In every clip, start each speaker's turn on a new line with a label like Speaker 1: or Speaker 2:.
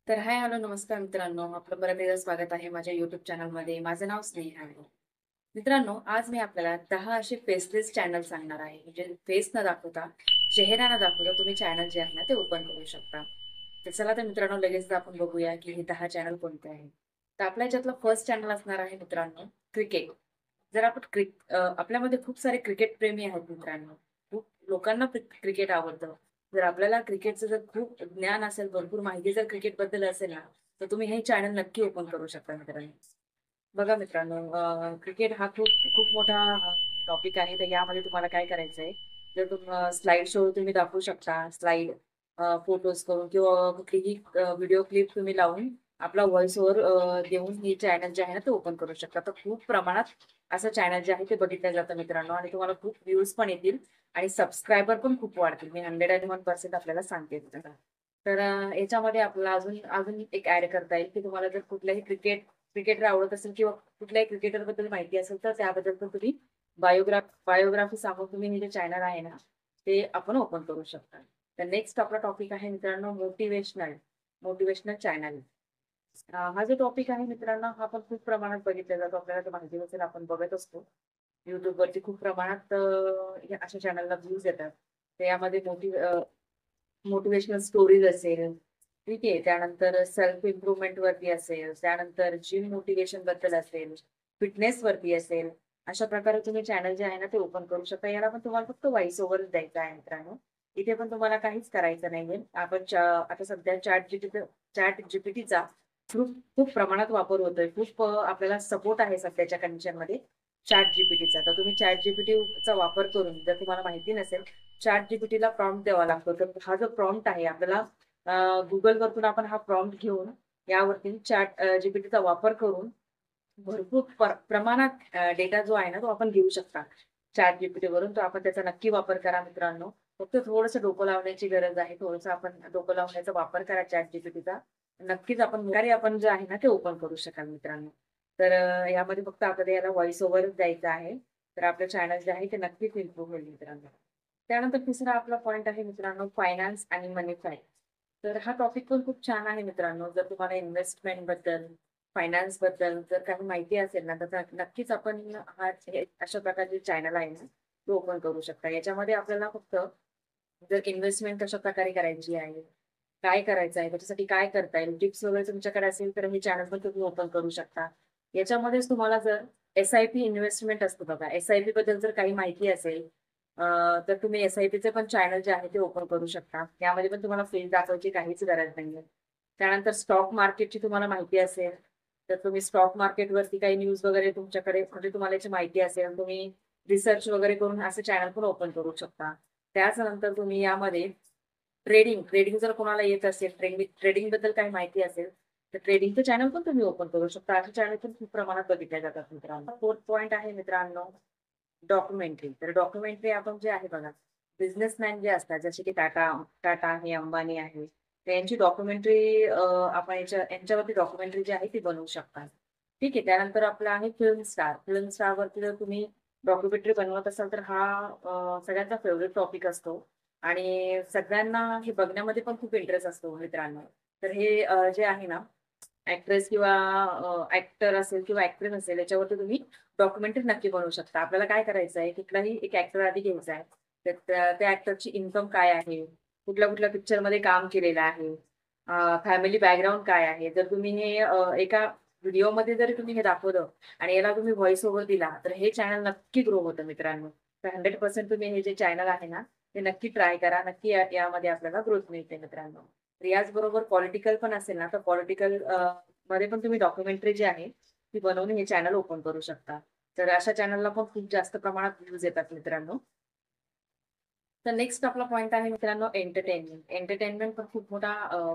Speaker 1: तर हाय, हॅलो, नमस्कार मित्रांनो. आपलं परत एकदा स्वागत आहे माझ्या YouTube चॅनलमध्ये. माझं नाव स्नेहा आहे. मित्रांनो, आज मी आपल्याला 10 असे फेसलेस चॅनल सांगणार आहे. म्हणजे फेस न दाखवता, चेहरा न दाखवता तुम्ही चॅनल जे आहे ना, ते ओपन करू शकता. तर चला तर मित्रांनो, लगेच आपण बघूया की हे 10 चॅनल कोणते आहेत. तर आपल्या ह्याच्यातलं फर्स्ट चॅनल असणार आहे मित्रांनो, क्रिकेट. जर आपण आपल्यामध्ये खूप सारे क्रिकेट प्रेमी आहेत मित्रांनो. खूप लोकांना क्रिकेट आवडतं. जर आपल्याला क्रिकेटचं जर खूप ज्ञान असेल, भरपूर माहिती जर क्रिकेटबद्दल असेल ना, तर तुम्ही हे चॅनल नक्की ओपन करू शकता मित्रांनो. बघा मित्रांनो, क्रिकेट हा खूप खूप मोठा टॉपिक आहे. तर यामध्ये तुम्हाला काय करायचंय, जर स्लाईड शो तुम्ही दाखवू शकता. स्लाईड फोटोज करून किंवा कुठलीही व्हिडिओ क्लिप तुम्ही लावून आपला व्हॉईस ओव्हर देऊन हे चॅनल जे आहे ना, ते ओपन करू शकता. तर खूप प्रमाणात असं चॅनल जे आहे ते बघितलं जातं मित्रांनो आणि तुम्हाला खूप व्ह्यूज पण येतील आणि सबस्क्रायबर पण खूप वाढतील. मी 101% आपल्याला सांगते तुम्हाला. तर याच्यामध्ये आपल्याला अजून अजून एक ॲड करता येईल, की तुम्हाला जर कुठल्याही क्रिकेटर आवडत असेल किंवा कुठल्याही क्रिकेटरबद्दल माहिती असेल, तर त्याबद्दल पण तुम्ही बायोग्राफी सांगून तुम्ही हे जे चॅनल आहे ना, ते आपण ओपन करू शकता. तर नेक्स्ट आपला टॉपिक आहे मित्रांनो मोटिव्हेशनल मोटिव्हेशनल चॅनल. हा जो टॉपिक आहे मित्रांनो, हा पण खूप प्रमाणात बघितला जातो. आपल्याला तर माहिती असेल, आपण बघत असतो. YouTubeवरती खूप प्रमाणात अशा चॅनलला व्ह्यूज येतात. तर यामध्ये मोटिव्हेशनल स्टोरीज असेल, ठीक आहे. त्यानंतर सेल्फ इम्प्रूव्हमेंट वरती असेल, त्यानंतर जिम मोटिव्हेशन बद्दल असेल, फिटनेस वरती असेल. अशा प्रकारे तुम्ही चॅनल जे आहे ना, ते ओपन करू शकता. याला पण तुम्हाला फक्त व्हॉईस ओव्हरच द्यायचा आहे मित्रांनो. इथे पण तुम्हाला काहीच करायचं नाहीये. आता सध्या चॅट जीपीटीचा खूप खूप प्रमाणात वापर होतोय. खूप आपल्याला सपोर्ट आहे सध्याच्या कंडिशनमध्ये चॅट जीपीटीचा. तर तुम्ही चॅट जीपीटीचा वापर करून, जर तुम्हाला माहिती नसेल, चॅट जीपीटीला प्रॉम्प्ट द्यावा लागतो. तर हा जो प्रॉम्प्ट आहे आपल्याला Googleवरतून आपण हा प्रॉम्प्ट घेऊन यावरती चॅट जीपीटीचा वापर करून भरपूर प्रमाणात डेटा जो आहे ना, तो आपण घेऊ शकता. चॅट जीपीटीवरून. तर आपण त्याचा नक्की वापर करा मित्रांनो. फक्त थोडंसं डोकं लावण्याची गरज आहे. थोडंसं आपण डोकं लावण्याचा वापर करा चॅट जीपीटीचा. नक्कीच आपण जे आहे ना, ते ओपन करू शकाल मित्रांनो. तर यामध्ये फक्त आपल्याला याला व्हॉईस ओव्हरच द्यायचा आहे. तर आपलं चॅनल जे आहे ते नक्कीच इम्प्रूव्ह होईल मित्रांनो. त्यानंतर तिसरा आपला पॉइंट आहे मित्रांनो फायनान्स आणि मनी फाय. तर हा टॉपिक पण खूप छान आहे मित्रांनो. जर तुम्हाला इन्व्हेस्टमेंटबद्दल, फायनान्सबद्दल जर काही माहिती असेल ना, तर नक्कीच आपण अशा प्रकारचे चॅनल आहे ना, ते ओपन करू शकता. याच्यामध्ये आपल्याला फक्त जर इन्व्हेस्टमेंट कशाप्रकारे करायची आहे, काय करायचं आहे, त्याच्यासाठी काय करता येईल, टिप्स वगैरे तुमच्याकडे असेल, तर हे चॅनल पण तुम्ही ओपन करू शकता. याच्यामध्येच तुम्हाला जर एस-आय-पी इन्व्हेस्टमेंट असतं बघा, एस-आय-पी बद्दल जर काही माहिती असेल, तर तुम्ही एस-आय-पीचे पण चॅनल जे आहे ते ओपन करू शकता. यामध्ये पण तुम्हाला फीस दाखवायची काहीच गरज नाहीये. त्यानंतर स्टॉक मार्केटची तुम्हाला माहिती असेल, तर तुम्ही स्टॉक मार्केटवरती काही न्यूज वगैरे तुमच्याकडे म्हणजे तुम्हाला याची माहिती असेल, तुम्ही रिसर्च वगैरे करून असं चॅनल पण ओपन करू शकता. त्याच्यानंतर तुम्ही यामध्ये ट्रेडिंग जर कोणाला येत असेल, ट्रेडिंगबद्दल काही माहिती असेल, तर ट्रेडिंगचं चॅनल पण तुम्ही ओपन करू शकता. असे चॅनल पण खूप प्रमाणात बघितले जातात मित्रांनो. 4th पॉइंट आहे मित्रांनो, डॉक्युमेंटरी. तर डॉक्युमेंटरी आपण जे आहे बघा, बिझनेसमॅन जे असतात, जसे की टाटा आहे, अंबानी आहे. तर यांची डॉक्युमेंटरी आपण यांच्यावरती डॉक्युमेंटरी जी आहे ती बनवू शकता. ठीक आहे. त्यानंतर आपलं आहे फिल्म स्टार. फिल्म स्टारवरती जर तुम्ही डॉक्युमेंटरी बनवत असाल, तर हा सगळ्यांचा फेव्हरेट टॉपिक असतो आणि सगळ्यांना हे बघण्यामध्ये पण खूप इंटरेस्ट असतो मित्रांनो. तर हे जे आहे ना, ॲक्ट्रेस किंवा ॲक्टर असेल किंवा ॲक्ट्रेस असेल, याच्यावरती तुम्ही डॉक्युमेंटरी नक्की बनवू शकता. आपल्याला काय करायचं आहे, कुठलाही एक ॲक्टर आधी घ्यायचा आहे. तर त्या ॲक्टरची इन्कम काय आहे? कुठल्या-कुठल्या पिक्चरमध्ये काम केलेलं आहे? फॅमिली बॅकग्राऊंड काय आहे? जर तुम्ही हे एका व्हिडिओमध्ये जरी तुम्ही हे दाखवलं आणि याला तुम्ही व्हॉईस ओव्हर दिला, तर हे चॅनल नक्की ग्रो होतं मित्रांनो. तर 100% तुम्ही हे जे चॅनल आहे ना, ते नक्की ट्राय करा. नक्की यामध्ये आपल्याला ग्रोथ मिळते मित्रांनो. तर याचबरोबर पॉलिटिकल पण असेल ना, तर पॉलिटिकल मध्ये पण तुम्ही डॉक्युमेंटरी जी आहे, ती बनवून हे चॅनल ओपन करू शकता. तर अशा चॅनलला पण खूप जास्त प्रमाणात व्ह्यूज येतात मित्रांनो. तर नेक्स्ट आपला पॉइंट आहे मित्रांनो एंटरटेनमेंट. एंटरटेनमेंट पण खूप मोठा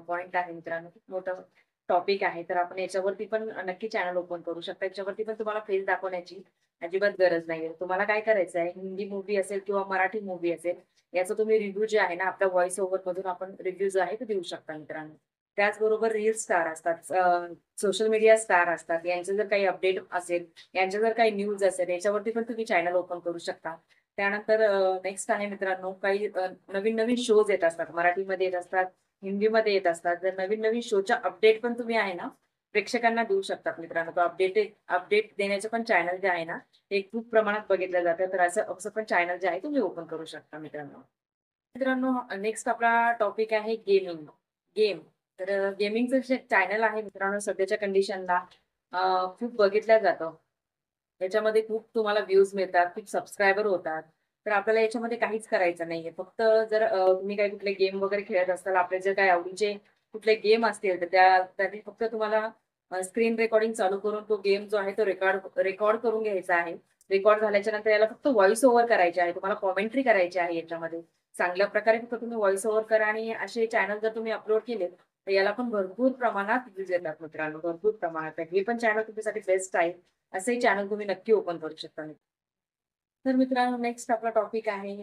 Speaker 1: पॉइंट आहे मित्रांनो. खूप मोठं टॉपिक आहे. तर आपण याच्यावरती पण नक्की चॅनल ओपन करू शकता. याच्यावरती पण तुम्हाला फेस दाखवण्याची अजिबात गरज नाहीये. तुम्हाला काय करायचं आहे, हिंदी मूव्ही असेल किंवा मराठी मूव्ही असेल, याचा तुम्ही रिव्ह्यू जे आहे ना, आपल्या व्हॉईस ओव्हरमधून आपण रिव्ह्यू जो आहे तो देऊ शकता मित्रांनो. त्याचबरोबर रील स्टार असतात, सोशल मीडिया स्टार असतात. यांचं जर काही अपडेट असेल, यांच्या जर काही न्यूज असेल, याच्यावरती पण तुम्ही चॅनल ओपन करू शकता. त्यानंतर नेक्स्ट आहे मित्रांनो, काही नवीन-नवीन शोज येत असतात. मराठीमध्ये येत असतात, हिंदीमध्ये येत असतात. जर नवीन-नवीन शोच्या अपडेट पण तुम्ही आहे ना, प्रेक्षकांना देऊ शकतात मित्रांनो. तो अपडेट देण्याचं पण चॅनल जे आहे ना, ते खूप प्रमाणात बघितलं जातं. तर असं असं पण चॅनल जे आहे तुम्ही ओपन करू शकता मित्रांनो. मित्रांनो नेक्स्ट आपला टॉपिक आहे गेमिंग. गेम. तर गेमिंगचं जे चॅनल आहे मित्रांनो सध्याच्या कंडिशनला खूप बघितलं जातं. याच्यामध्ये खूप तुम्हाला व्ह्यूज मिळतात, खूप सबस्क्रायबर होतात. तर आपल्याला याच्यामध्ये काहीच करायचं नाहीये. फक्त जर तुम्ही काही कुठले गेम वगैरे खेळत असाल, आपले जर काही आवडीचे कुठले गेम असतील, तर त्यासाठी फक्त तुम्हाला स्क्रीन रेकॉर्डिंग चालू करून तो गेम जो आहे तो रेकॉर्ड रेकॉर्ड करून घ्यायचा आहे. रेकॉर्ड झाल्याच्या नंतर याला फक्त व्हॉईस ओव्हर करायचे आहे. तुम्हाला कॉमेंट्री करायची आहे याच्यामध्ये. चांगल्या प्रकारे फक्त तुम्ही व्हॉईस ओव्हर करा आणि असे चॅनल जर तुम्ही अपलोड केले, तर याला पण भरपूर प्रमाणात व्ह्यूज येतात मित्रांनो, भरपूर प्रमाणात. तर हे पण चॅनल तुमच्यासाठी बेस्ट आहे. असे चॅनल तुम्ही नक्की ओपन करू शकता. तर मित्रांनो नेक्स्ट आपला टॉपिक आहे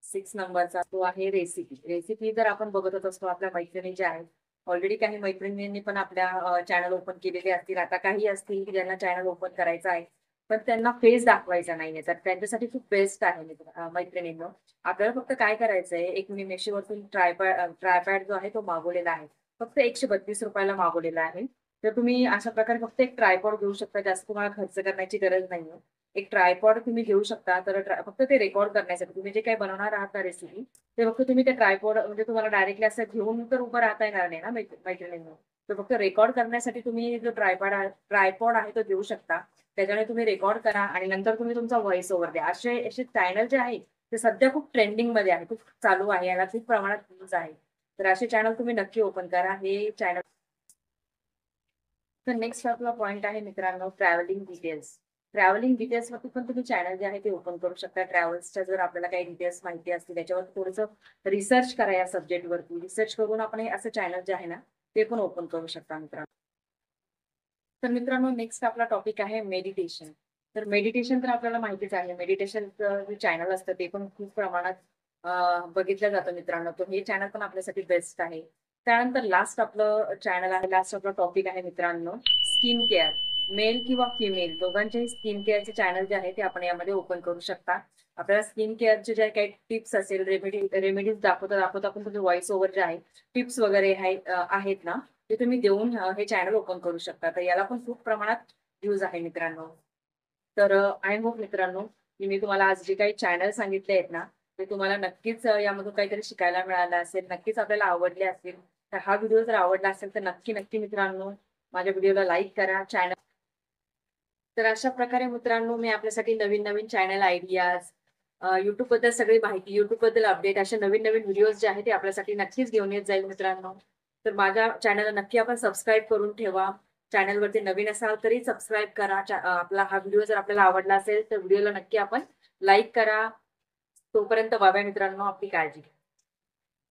Speaker 1: 6 नंबरचा. तो आहे रेसिपी. रेसिपी जर आपण बघतच असतो आपल्या मैत्रिणी ज्या आहेत, ऑलरेडी काही मैत्रिणींनी पण आपल्या चॅनल ओपन केलेले असतील. आता काही असतील की ज्यांना चॅनल ओपन करायचं आहे, पण त्यांना फेस दाखवायचा नाहीये. तर त्यांच्यासाठी खूप बेस्ट आहे मैत्रिणींनो. आपल्याला फक्त काय करायचंय, एक मी Meeshoवरतून ट्रायपॅड जो आहे तो मागवलेला आहे. फक्त ₹132 ला मागवलेला आहे. तर तुम्ही अशा प्रकारे फक्त एक ट्रायपॉड घेऊ शकता. जास्त तुम्हाला खर्च करण्याची गरज नाहीये. एक ट्रायपॉड तुम्ही घेऊ शकता. तर फक्त ते रेकॉर्ड करण्यासाठी तुम्ही जे काही बनवणार आहात ना रेसिपी, ते फक्त तुम्ही ते ट्रायपॉड म्हणजे तुम्हाला डायरेक्टली असं घेऊन तर उभं राहता येणार नाही ना मैत्रिणींनो. तर फक्त रेकॉर्ड करण्यासाठी तुम्ही जो ट्रायपॉड आहे तो देऊ शकता. त्याच्याने तुम्ही रेकॉर्ड करा आणि नंतर तुम्ही तुमचा व्हॉईस ओव्हर द्या. असे असे चॅनल जे आहे, ते सध्या खूप ट्रेंडिंगमध्ये आहे. खूप चालू आहे. याला खूप प्रमाणात व्ह्यूज आहे. तर असे चॅनल तुम्ही नक्की ओपन करा. हे चॅनल तर नेक्स्ट आपला पॉइंट आहे मित्रांनो ट्रॅव्हलिंग डिटेल्स. ट्रॅव्हलिंग डिटेल्सवरती पण तुम्ही चॅनल जे आहे ते ओपन करू शकता. ट्रॅव्हल्सच्या जर आपल्याला काही डिटेल्स माहिती असतील त्याच्यावर थोडंसं रिसर्च करा या सब्जेक्टवरती. रिसर्च करून आपण हे असं चॅनल जे आहे ना, ते पण ओपन करू शकता मित्रांनो. तर मित्रांनो नेक्स्ट आपला टॉपिक आहे मेडिटेशन. तर मेडिटेशन तर आपल्याला माहितीच आहे. मेडिटेशनचं जे चॅनल असतं ते पण खूप प्रमाणात बघितलं जातं मित्रांनो. तर हे चॅनल पण आपल्यासाठी बेस्ट आहे. त्यानंतर लास्ट आपलं चॅनल आहे, लास्ट आपला टॉपिक आहे मित्रांनो स्किन केअर. मेल किंवा फिमेल दोघांचेही स्किन केअरचे चॅनल जे आहे ते आपण यामध्ये ओपन करू शकता. आपल्याला स्किन केअरचे जे काही टिप्स असेल, रेमेडीज दाखवता आपण तुमचे व्हॉईस ओव्हर जे आहे, टिप्स वगैरे आहेत ना, ते तुम्ही देऊन हे चॅनल ओपन करू शकता. तर याला पण खूप प्रमाणात व्ह्यूज आहे मित्रांनो. तर आय होप मित्रांनो, की मी तुम्हाला आज जे काही चॅनल सांगितले आहेत ना, ते तुम्हाला नक्कीच यामधून काहीतरी शिकायला मिळालं असेल. नक्कीच आपल्याला आवडले असतील. तर हा व्हिडिओ जर आवडला असेल तर नक्की, नक्की मित्रांनो माझ्या व्हिडिओला लाईक करा. तर अशा प्रकारे मित्रांनो मी आपल्यासाठी नवीन-नवीन चॅनल आयडियाज YouTubeबद्दल सगळी माहिती, YouTubeबद्दल अपडेट असे नवीन-नवीन व्हिडिओज जे आहेत ते आपल्यासाठी नक्कीच घेऊन येत जाईल मित्रांनो. तर माझ्या चॅनलला नक्की आपण सबस्क्राईब करून ठेवा. चॅनलवरती नवीन असाल तरी सबस्क्राईब करा. आपला हा व्हिडिओ जर आपल्याला आवडला असेल तर व्हिडिओला नक्की आपण लाईक करा. तोपर्यंत बाय मित्रांनो. आपली काळजी घ्या.